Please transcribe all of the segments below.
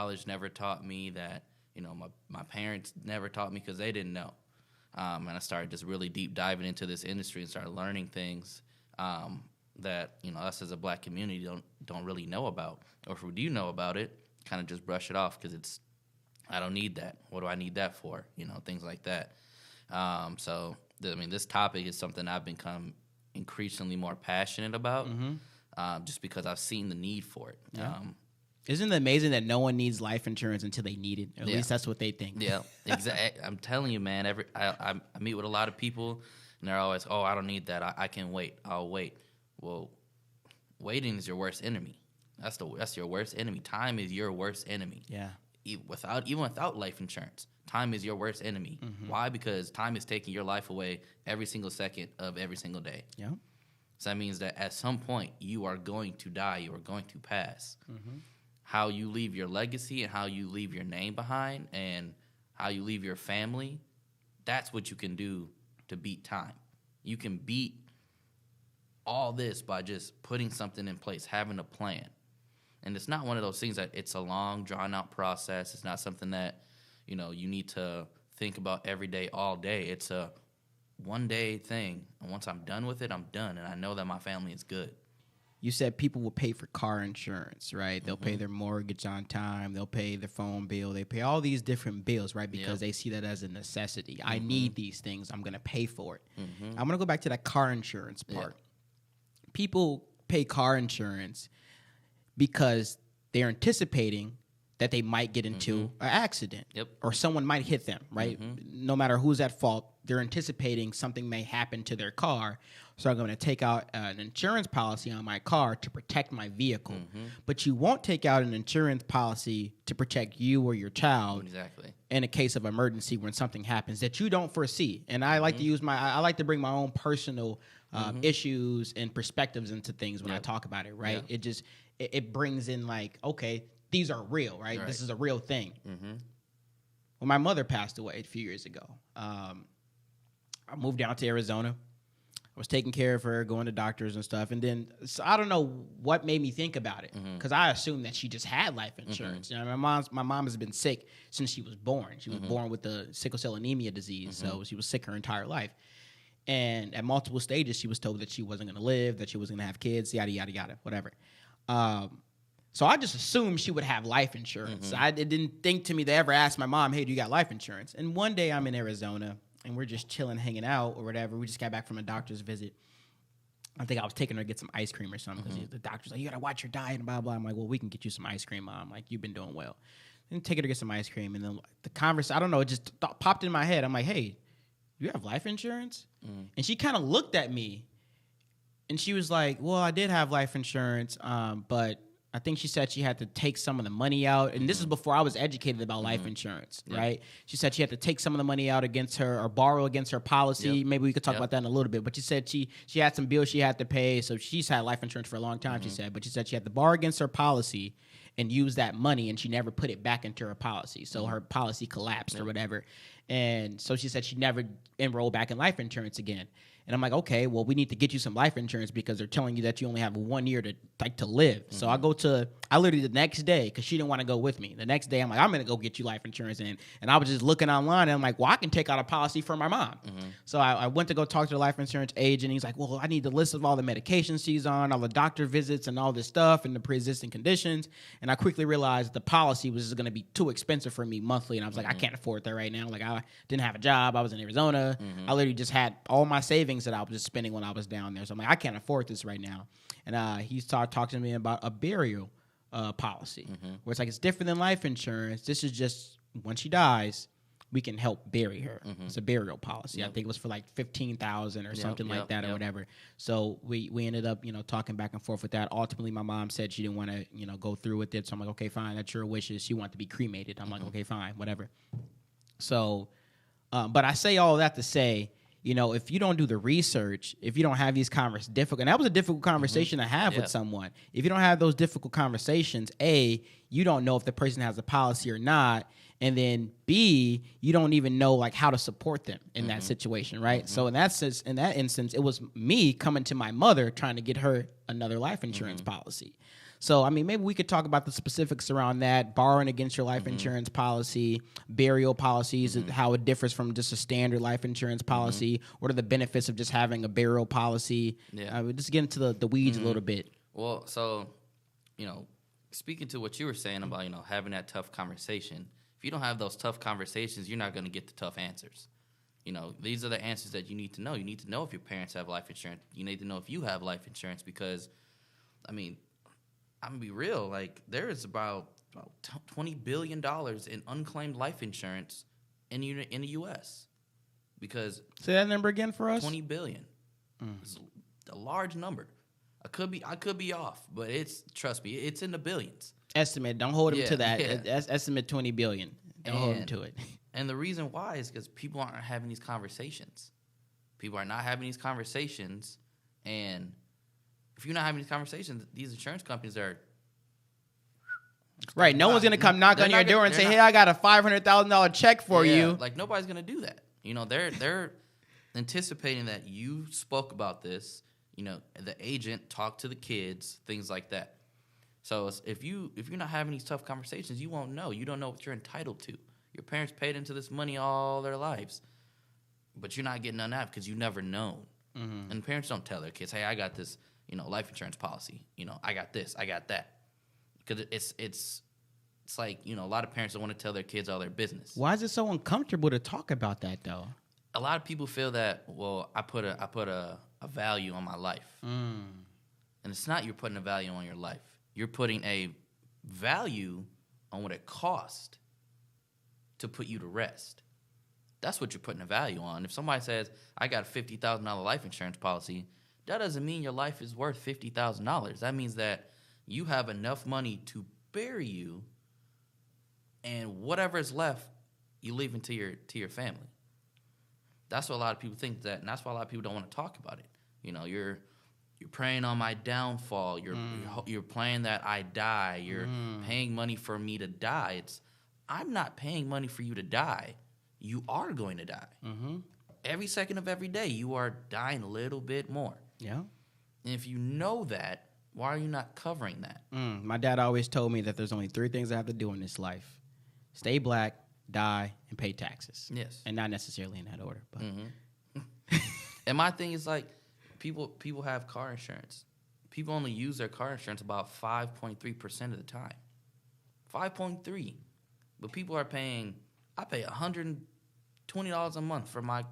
college never taught me that, my parents never taught me because they didn't know. And I started just really deep diving into this industry and started learning things that, us as a black community don't really know about. Or if we do know about it, kind of just brush it off because I don't need that. What do I need that for? Things like that. This topic is something I've become increasingly more passionate about just because I've seen the need for it. Yeah. Isn't it amazing that no one needs life insurance until they need it? At least that's what they think. Yeah, exactly. I'm telling you, man. I meet with a lot of people, and they're always, "Oh, I don't need that. I can wait. I'll wait." Well, waiting is your worst enemy. That's your worst enemy. Time is your worst enemy. Yeah. Even without life insurance, time is your worst enemy. Why? Because time is taking your life away every single second of every single day. Yeah. So that means that at some point you are going to die. You are going to pass. How you leave your legacy and how you leave your name behind and how you leave your family, that's what you can do to beat time. You can beat all this by just putting something in place, having a plan. And it's not one of those things that it's a long, drawn-out process. It's not something that, you need to think about every day, all day. It's a one-day thing. And once I'm done with it, I'm done. And I know that my family is good. You said people will pay for car insurance, right? They'll pay their mortgage on time. They'll pay their phone bill. They pay all these different bills, right? Because they see that as a necessity. I need these things. I'm going to pay for it. I'm going to go back to that car insurance part. People pay car insurance because they're anticipating that they might get into an accident or someone might hit them, right? No matter who's at fault, they're anticipating something may happen to their car. So I'm going to take out an insurance policy on my car to protect my vehicle. But you won't take out an insurance policy to protect you or your child in a case of emergency when something happens that you don't foresee. And I like to use I like to bring my own personal issues and perspectives into things when I talk about it, right? It brings in like, okay, these are real, right? This is a real thing. When my mother passed away a few years ago, I moved down to Arizona. I was taking care of her, going to doctors and stuff. And then I don't know what made me think about it because I assumed that she just had life insurance. My mom has been sick since she was born. She was born with the sickle cell anemia disease, so she was sick her entire life. And at multiple stages, she was told that she wasn't going to live, that she wasn't going to have kids, yada, yada, yada, whatever. So I just assumed she would have life insurance. It didn't think to me to ever ask my mom, hey, do you got life insurance? And one day I'm in Arizona, and we're just chilling, hanging out or whatever. We just got back from a doctor's visit. I think I was taking her to get some ice cream or something because the doctor's like, you got to watch your diet and blah, blah. I'm like, well, we can get you some ice cream, Mom. Like, you've been doing well. And take her to get some ice cream. And then the conversation, I don't know, it just popped in my head. I'm like, hey, you have life insurance? And she kind of looked at me, and she was like, well, I did have life insurance, but I think she said she had to take some of the money out. And this is before I was educated about life insurance, right? She said she had to take some of the money out against her or borrow against her policy. Maybe we could talk about that in a little bit. But she said she had some bills she had to pay. So she's had life insurance for a long time, she said. But she said she had to borrow against her policy and use that money, and she never put it back into her policy. So her policy collapsed or whatever. And so she said she never enrolled back in life insurance again. And I'm like, okay, well, we need to get you some life insurance because they're telling you that you only have 1 year to live. So I literally the next day, because she didn't want to go with me. The next day, I'm like, I'm going to go get you life insurance. And I was just looking online, and I'm like, well, I can take out a policy for my mom. So I went to go talk to the life insurance agent. And he's like, well, I need the list of all the medications she's on, all the doctor visits and all this stuff and the pre-existing conditions. And I quickly realized the policy was just going to be too expensive for me monthly. And I was like, I can't afford that right now. Like, I didn't have a job. I was in Arizona. I literally just had all my savings that I was just spending when I was down there. So I'm like, I can't afford this right now. And he started talking to me about a burial policy, where it's like, it's different than life insurance. This is just, when she dies, we can help bury her. It's a burial policy. I think it was for like $15,000 or something like that or whatever. So we ended up, talking back and forth with that. Ultimately, my mom said she didn't want to, go through with it. So I'm like, okay, fine. That's your wishes. She wanted to be cremated. I'm like, okay, fine, whatever. So, but I say all that to say, if you don't do the research, if you don't have these difficult, and that was a difficult conversation to have with someone. If you don't have those difficult conversations, you don't know if the person has a policy or not. And then B, you don't even know like how to support them in that situation, right? So in that sense, in that instance, it was me coming to my mother trying to get her another life insurance policy. So, I mean, maybe we could talk about the specifics around that, borrowing against your life insurance policy, burial policies, how it differs from just a standard life insurance policy. What are the benefits of just having a burial policy? Yeah. Just get into the weeds a little bit. Well, so, speaking to what you were saying about, having that tough conversation, if you don't have those tough conversations, you're not going to get the tough answers. These are the answers that you need to know. You need to know if your parents have life insurance. You need to know if you have life insurance because, I'm going to be real. Like, there is about $20 billion in unclaimed life insurance in the U.S. because... Say that number again for us. $20 billion. It's a large number. I could be off, but trust me, it's in the billions. Estimate. Don't hold him to that. Yeah. Estimate 20 billion. Don't hold him to it. And the reason why is because people aren't having these conversations. People are not having these conversations, and if you're not having these conversations, these insurance companies are right. No one's gonna come knock on your door and say, "Hey, I got a $500,000 check for you." Like nobody's gonna do that. They're anticipating that you spoke about this. The agent talked to the kids, things like that. So if you're not having these tough conversations, you won't know. You don't know what you're entitled to. Your parents paid into this money all their lives, but you're not getting none of that because you never known. And parents don't tell their kids, "Hey, I got this, life insurance policy. I got this, I got that." Because it's like a lot of parents don't want to tell their kids all their business. Why is it so uncomfortable to talk about that though? A lot of people feel that I put a value on my life, and it's not you're putting a value on your life. You're putting a value on what it cost to put you to rest. That's what you're putting a value on. If somebody says, "I got a $50,000 life insurance policy," that doesn't mean your life is worth $50,000. That means that you have enough money to bury you, and whatever is left, you leave into your family. That's what a lot of people think and that's why a lot of people don't want to talk about it. You're praying on my downfall. You're praying that I die. You're paying money for me to die. I'm not paying money for you to die. You are going to die. Every second of every day, you are dying a little bit more. Yeah. And if you know that, why are you not covering that? My dad always told me that there's only 3 things I have to do in this life: stay black, die, and pay taxes. Yes. And not necessarily in that order. But And my thing is like, people have car insurance. People only use their car insurance about 5.3% of the time. 5.3. But people are paying, I pay $120 a month for my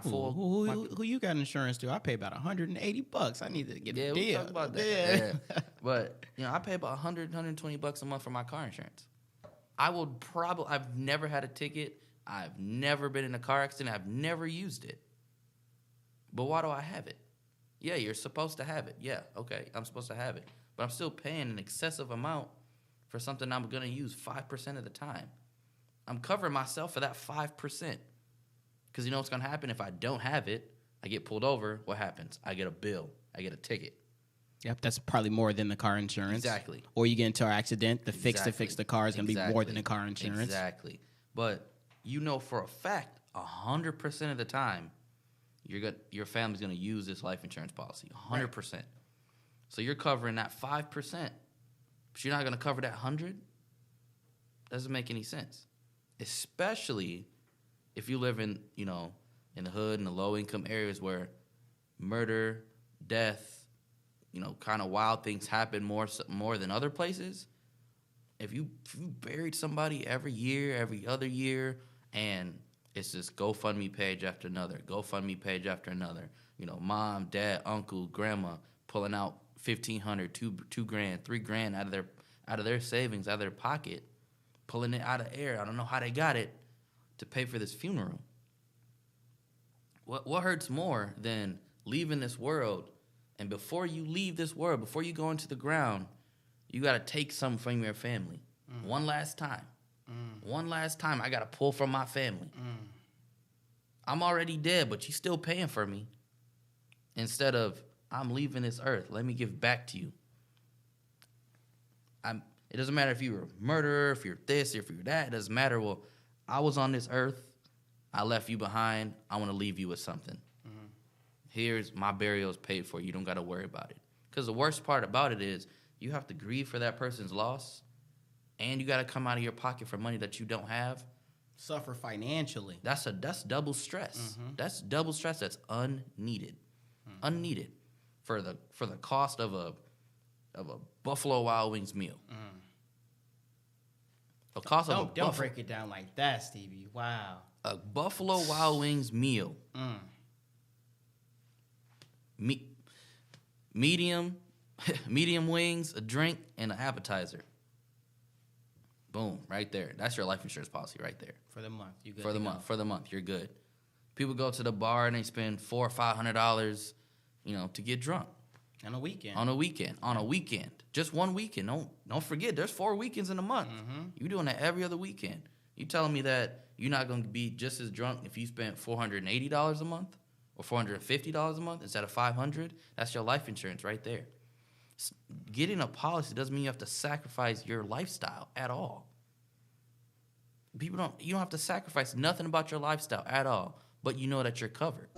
full. Who you got insurance to? I pay about $180. I need to get a deal. We talk about that. Yeah. But I pay about $120 a month for my car insurance. I've never had a ticket. I've never been in a car accident. I've never used it. But why do I have it? Yeah, you're supposed to have it. Yeah, okay, I'm supposed to have it. But I'm still paying an excessive amount for something I'm going to use 5% of the time. I'm covering myself for that 5%. Because you know what's going to happen? If I don't have it, I get pulled over. What happens? I get a bill. I get a ticket. Yep, that's probably more than the car insurance. Exactly. Or you get into an accident, the fix to fix the car is going to be more than the car insurance. Exactly. But for a fact, 100% of the time, your family's going to use this life insurance policy. 100%. Right. So you're covering that 5%, but you're not going to cover that 100? Doesn't make any sense. Especially if you live in the hood, in the low-income areas where murder, death, kind of wild things happen more than other places. If you buried somebody every year, every other year, and it's this GoFundMe page after another, GoFundMe page after another, mom, dad, uncle, grandma pulling out $1,500, $2,000, $3,000 out of their savings, out of their pocket, pulling it out of air. I don't know how they got it to pay for this funeral. What hurts more than leaving this world? And before you leave this world, before you go into the ground, you got to take something from your family. One last time. One last time, I got to pull from my family. I'm already dead, but you still paying for me. Instead of, I'm leaving this earth. Let me give back to you. It doesn't matter if you're a murderer, if you're this, if you're that. It doesn't matter. Well, I was on this earth. I left you behind. I want to leave you with something. Mm-hmm. Here's my burial is paid for. You don't got to worry about it. Because the worst part about it is you have to grieve for that person's loss, and you got to come out of your pocket for money that you don't have. Suffer financially. That's double stress. Mm-hmm. That's double stress. That's unneeded. Mm-hmm. Unneeded for the cost of a Buffalo Wild Wings meal. Mm. The cost of don't break it down like that, Stevie. Wow. A Buffalo Wild Wings meal. Medium wings, a drink, and an appetizer. Boom, right there. That's your life insurance policy right there. For the month. You good For the month, you're good. People go to the bar and they spend $400 or $500, to get drunk. On a weekend. On a weekend. Just one weekend. Don't forget, there's 4 weekends in a month. Mm-hmm. You're doing that every other weekend. You telling me that you're not going to be just as drunk if you spent $480 a month or $450 a month instead of $500? That's your life insurance right there. Getting a policy doesn't mean you have to sacrifice your lifestyle at all. You don't have to sacrifice nothing about your lifestyle at all, but you know that you're covered.